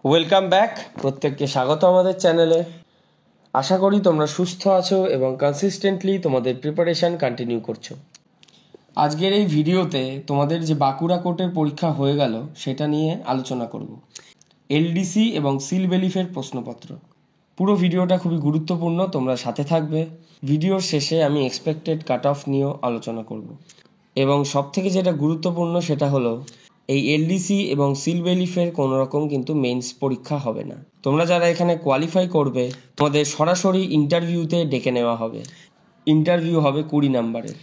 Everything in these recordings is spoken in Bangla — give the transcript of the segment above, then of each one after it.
ওয়েলকাম ব্যাক, প্রত্যেককে স্বাগত আমাদের চ্যানেলে। আশা করি তোমরা সুস্থ আছো এবং কনসিস্টেন্টলি তোমাদের প্রিপারেশান কন্টিনিউ করছো। আজকের এই ভিডিওতে তোমাদের যে বাঁকুড়া কোর্টের পরীক্ষা হয়ে গেল সেটা নিয়ে আলোচনা করব। এলডিসি এবং সিল বেলিফের প্রশ্নপত্র। পুরো ভিডিওটা খুবই গুরুত্বপূর্ণ, তোমরা সাথে থাকবে। ভিডিওর শেষে আমি এক্সপেক্টেড কাট অফ নিয়েও আলোচনা করব। এবং সবথেকে যেটা গুরুত্বপূর্ণ সেটা হলো এই এলডিসি এবং সিল বেলিফের কোনো রকম কিন্তু মেন্স পরীক্ষা হবে না। তোমরা যারা এখানে কোয়ালিফাই করবে তোমাদের সরাসরি ইন্টারভিউতে ডেকে নেওয়া হবে। ইন্টারভিউ হবে 20 নাম্বারের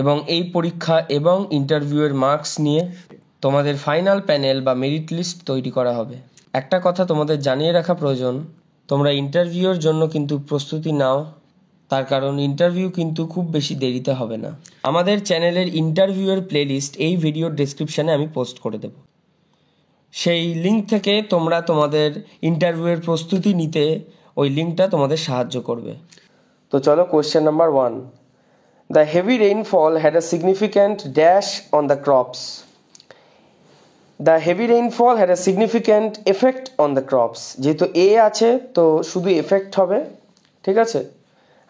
এবং এই পরীক্ষা এবং ইন্টারভিউয়ের মার্কস নিয়ে তোমাদের ফাইনাল প্যানেল বা মেরিট লিস্ট তৈরি করা হবে। একটা কথা তোমাদের জানিয়ে রাখা প্রয়োজন, তোমরা ইন্টারভিউয়ের জন্য কিন্তু প্রস্তুতি নাও, তার কারণ ইন্টারভিউ কিন্তু খুব বেশি দেরিতে হবে না। আমাদের চ্যানেলের ইন্টারভিউয়ের প্লেলিস্ট এই ভিডিওর ডেসক্রিপশানে আমি পোস্ট করে দেব। সেই লিঙ্ক থেকে তোমরা তোমাদের ইন্টারভিউয়ের প্রস্তুতি নিতে ওই লিঙ্কটা তোমাদের সাহায্য করবে। তো চলো, question number 1। The heavy rainfall had a significant dash on the crops. The heavy rainfall had a significant effect on the crops. যেহেতু এ আছে তো শুধু এফেক্ট হবে, ঠিক আছে,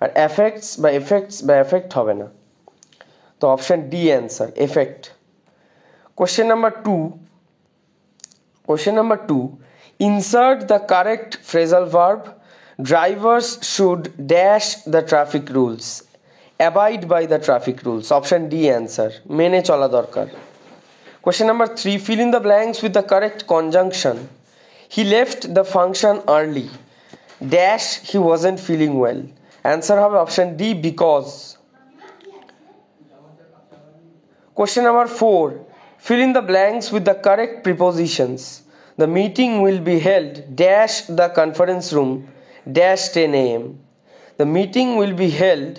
আর এফেক্ট হবে না। তো option D answer, effect. Question number two, insert the correct phrasal verb. Drivers should dash the traffic rules, abide by the traffic rules. Option D answer, মেনে চলা দরকার। Question number 3, fill in the blanks with the correct conjunction. He left the function early, dash he wasn't feeling well. Answer হবে option D, because. Question number 4, fill in the blanks with the correct prepositions. The meeting will be held dash the conference room dash 10 a.m. The meeting will be held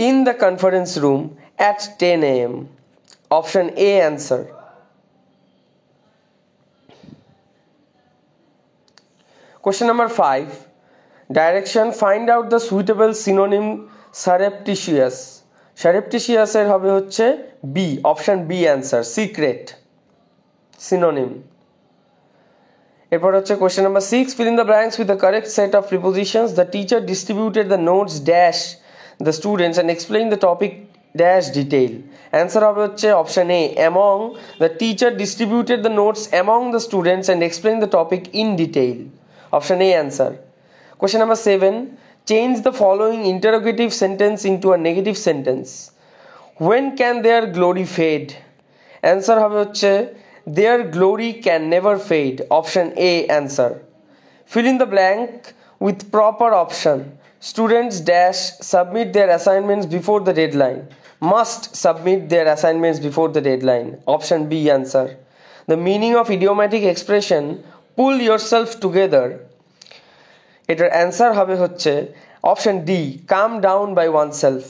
in the conference room at 10 a.m. Option A answer. Question number 5, direction, find out the suitable synonym surreptitious. Surreptitious এর হবে হচ্ছে B, option B answer, secret, synonym. এরপর হচ্ছে question number 6, fill in the blanks with the correct set of prepositions. The teacher distributed the notes dash the students and explained the topic dash detail. Answer হবে হচ্ছে option A, among. The teacher distributed the notes among the students and explained the topic in detail. Option A answer. Question number 7, change the following interrogative sentence into a negative sentence. When can their glory fade? Answer হবে হচ্ছে their glory can never fade. Option A answer. Fill in the blank with proper option. Students dash submit their assignments before the deadline. Must submit their assignments before the deadline. Option B answer. The meaning of idiomatic expression pull yourself together, এটার অ্যান্সার হবে হচ্ছে option D, calm down by oneself.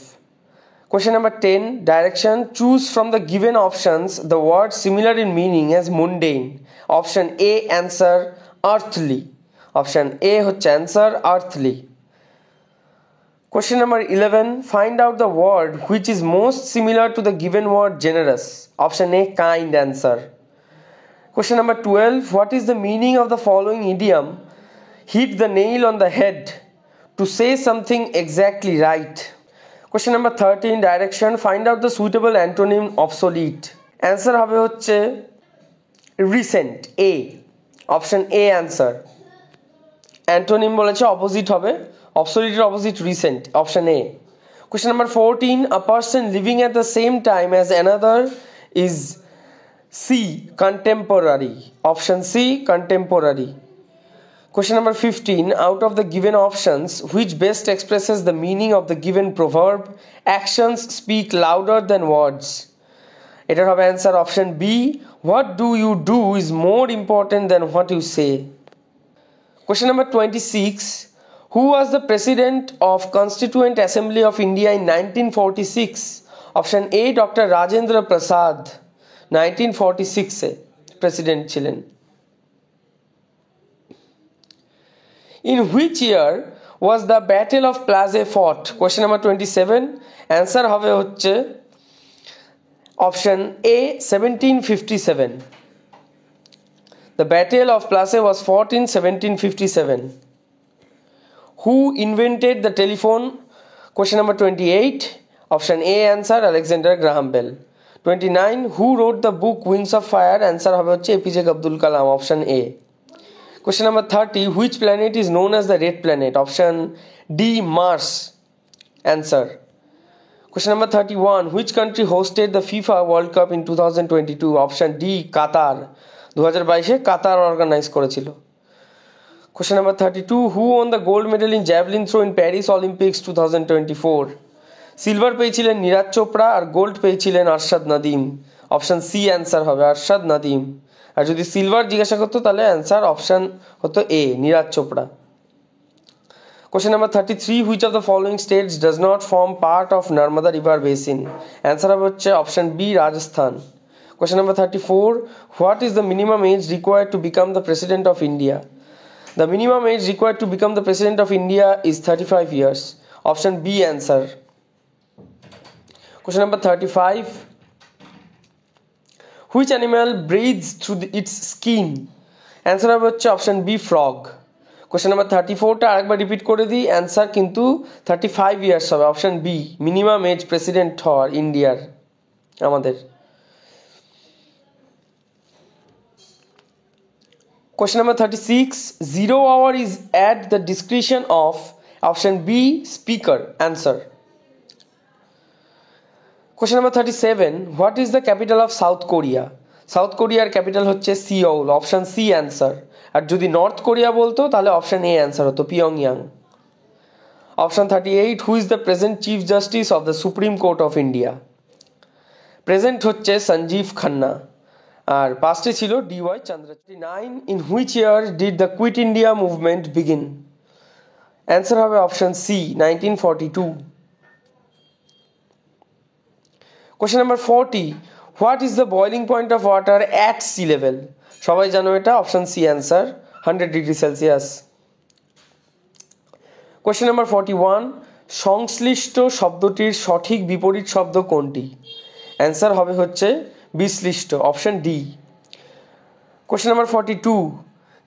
Question number 10, direction, choose from the given options the word similar in meaning as mundane. Option A answer, earthly. Option A হচ্ছে answer, earthly. Question number 11, find out the word which is most similar to the given word generous. Option A kind answer. Question number 12, what is the meaning of the following idiom? Hit the nail on the head, to say something exactly right. Question number 13, direction, find out the suitable antonym obsolete. Answer হবে হচ্ছে recent, A. Option A answer. Antonym বলেছে opposite হবে, obsolete এর opposite recent. Option A. Question number 14, a person living at the same time as another is C, contemporary. Option C contemporary. Question number 15, out of the given options, which best expresses the meaning of the given proverb, actions speak louder than words? এটার হবে answer option B, what do you do is more important than what you say. Question number 26, who was the president of Constituent Assembly of India in 1946? Option A Dr. Rajendra Prasad, 1946 A president ছিলেন। In which year was the Battle of Plassey fought? Question number 27, answer হবে হচ্ছে option A 1757. The Battle of Plassey was fought in 1757. Who invented the telephone? Question number 28. Option A answer Alexander Graham Bell. 29. Who wrote the book Wings of Fire? Answer হবে হচ্ছে APJ Abdul Kalam. Option A. Question number 30. Which planet is known as the red planet? Option D Mars. Answer. Question number 31. Which country hosted the FIFA World Cup in 2022? Option D Qatar. 2022 Qatar organise করেছিল। Question number 32. Who won the gold medal in javelin throw in Paris Olympics 2024? Silver পেয়েছিলেন নীরাজ চোপড়া আর গোল্ড পেয়েছিলেন Arshad Nadeem. Option C answer হবে আরশাদ নাদিম। আর যদি সিলভার জিজ্ঞাসা করতো তাহলে অ্যান্সার অপশন হতো এ Neeraj Chopra. Question number 33. Which of the following states does not form part of Narmada River Basin? Answer হবে হচ্ছে option B Rajasthan. Question number 34. What is the minimum age required to become the President of India? The minimum age required to become the President of India is 35 years. Option B answer. Question number 35. Which animal breathes through its skin? Answer হবে হচ্ছে option B frog. Question number 34টা আরেকবার রিপিট করে দিই, অ্যান্সার কিন্তু 35 ইয়ার্স হবে, option B minimum age president হওয়ার ইন্ডিয়ার আমাদের। Question number 36. 0 hour is at the discretion of option B speaker. Answer. Question number 37. What is the capital of South Korea? South কোরিয়ার ক্যাপিটাল হচ্ছে সিওল। Option C answer. আর যদি নর্থ কোরিয়া বলতো তাহলে অপশন এ অ্যান্সার হতো পিয়ংইয়াং। Option 38. Who is the present chief justice of the Supreme Court of India? Present হচ্ছে সঞ্জীব খান্না আর পাস্টে ছিল D Y Chandrachud. 9. In which year did the Quit India movement begin? Answer হবে option C 1942। Question number 40. What is the boiling point of water at sea level? সবাই জানো এটা, option C answer 100 degree Celsius. Question number 41. সংশ্লিষ্ট শব্দটির সঠিক বিপরীত শব্দ কোনটি? অ্যান্সার হবে হচ্ছে বিশ্লিষ্ট, অপশন ডি। Question number 42.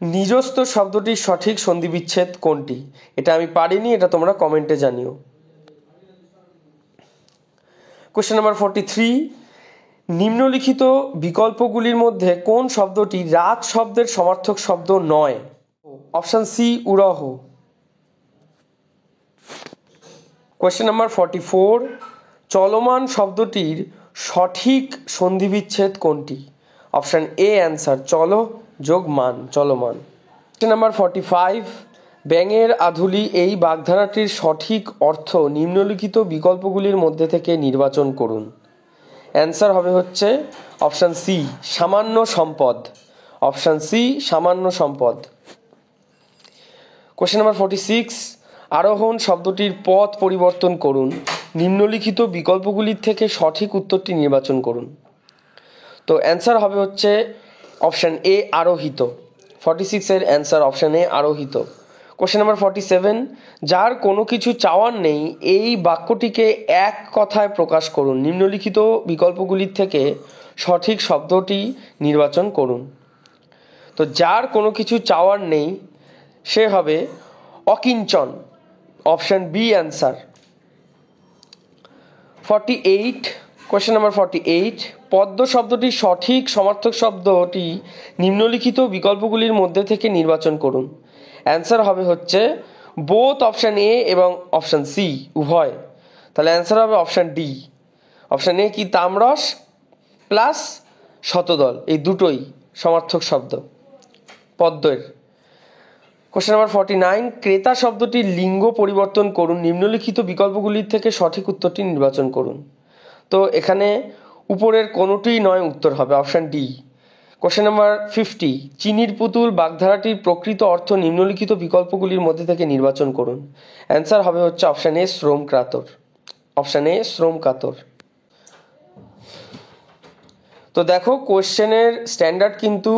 নিজস্ব শব্দটির সঠিক সন্ধিবিচ্ছেদ কোনটি? এটা আমি পারিনি, এটা তোমরা কমেন্টে জানিও। Question number 43. নিম্নলিখিত বিকল্পগুলির মধ্যে কোন শব্দটি রাত শব্দের সমার্থক শব্দ নয়? অপশন সি উরহ। Question number 44. চলমান শব্দটির সঠিক সন্ধিবিচ্ছেদ কোনটি? অপশন এ অ্যান্সার চলো যোগ মান, চলমান। Question number 45. ব্যাঙের আধুলি এই বাগধারাটির সঠিক অর্থ নিম্নলিখিত বিকল্পগুলির মধ্যে থেকে নির্বাচন করুন। অ্যান্সার হবে হচ্ছে অপশন সি সামান্য সম্পদ, অপশন সি সামান্য সম্পদ। Question number 46. আরোহণ শব্দটির পথ পরিবর্তন করুন, নিম্নলিখিত বিকল্পগুলির থেকে সঠিক উত্তরটি নির্বাচন করুন। তো অ্যান্সার হবে হচ্ছে অপশন এ আরোহিত। 46 এর অ্যান্সার অপশন এ আরোহিত। Question number 47. যার কোনো কিছু চাওয়ার নেই এই বাক্যটিকে এক কথায় প্রকাশ করুন, নিম্নলিখিত বিকল্পগুলির থেকে সঠিক শব্দটি নির্বাচন করুন। তো যার কোনো কিছু চাওয়ার নেই সে হবে অকিঞ্চন, option B answer. 48. Question number 48. পদ্ম শব্দটির সঠিক সমার্থক শব্দটি নিম্নলিখিত বিকল্পগুলির মধ্যে থেকে নির্বাচন করুন। অ্যান্সার হবে হচ্ছে বোথ অপশন এ এবং অপশন সি উভয়। তাহলে অ্যান্সার হবে অপশন ডি। অপশন এ কি তামরস প্লাস শতদল, এই দুটোই সমার্থক শব্দ পদ্মের। Question number 49. ক্রেতা শব্দটির লিঙ্গ পরিবর্তন করুন, নিম্নলিখিত বিকল্পগুলির থেকে সঠিক উত্তরটি নির্বাচন করুন। তো এখানে উপরের কোনোটিই নয়, উত্তর হবে অপশন ডি। Question number 50. চিনির পুতুল বাগধারাটির প্রকৃত অর্থ নিম্নলিখিত বিকল্পগুলির মধ্যে থেকে নির্বাচন করুন। অ্যান্সার হবে হচ্ছে অপশন এ শ্রম কাতর, অপশন এ শ্রম কাতর। তো দেখো কোশ্চেনের স্ট্যান্ডার্ড কিন্তু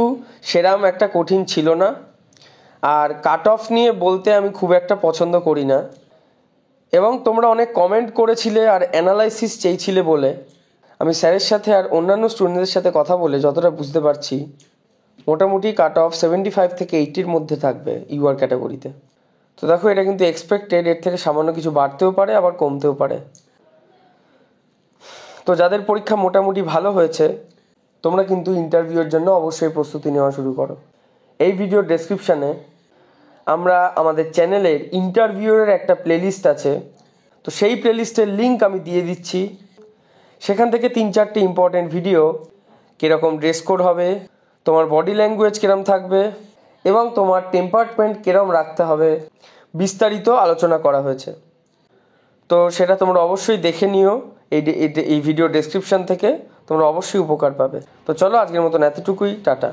সেরাম একটা কঠিন ছিল না, আর কাট অফ নিয়ে বলতে আমি খুব একটা পছন্দ করি না, এবং তোমরা অনেক কমেন্ট করেছিলে আর অ্যানালাইসিস চেয়েছিলে বলে আমি স্যারের সাথে আর অন্যান্য স্টুডেন্টদের সাথে কথা বলে যতটা বুঝতে পারছি মোটামুটি কাট অফ 75 থেকে 80-র মধ্যে থাকবে ইউআর ক্যাটাগরিতে। তো দেখো এটা কিন্তু এক্সপেক্টেড, এর থেকে সামান্য কিছু বাড়তেও পারে আবার কমতেও পারে। তো যাদের পরীক্ষা মোটামুটি ভালো হয়েছে তোমরা কিন্তু ইন্টারভিউয়ের জন্য অবশ্যই প্রস্তুতি নেওয়া শুরু করো। এই ভিডিওর ডেসক্রিপশানে আমরা আমাদের চ্যানেলের ইন্টারভিউয়ের একটা প্লেলিস্ট আছে, তো সেই প্লেলিস্টের লিঙ্ক আমি দিয়ে দিচ্ছি। সেখান থেকে 3-4টি ইম্পর্টেন্ট ভিডিও, কীরকম ড্রেস কোড হবে, তোমার বডি ল্যাঙ্গুয়েজ কীরকম থাকবে এবং তোমার টেম্পারমেন্ট কীরকম রাখতে হবে, বিস্তারিত আলোচনা করা হয়েছে। তো সেটা তোমরা অবশ্যই দেখে নিও। এই ভিডিও ডেসক্রিপশান থেকে তোমরা অবশ্যই উপকার পাবে। তো চলো আজকের মতন এতটুকুই, টাটা।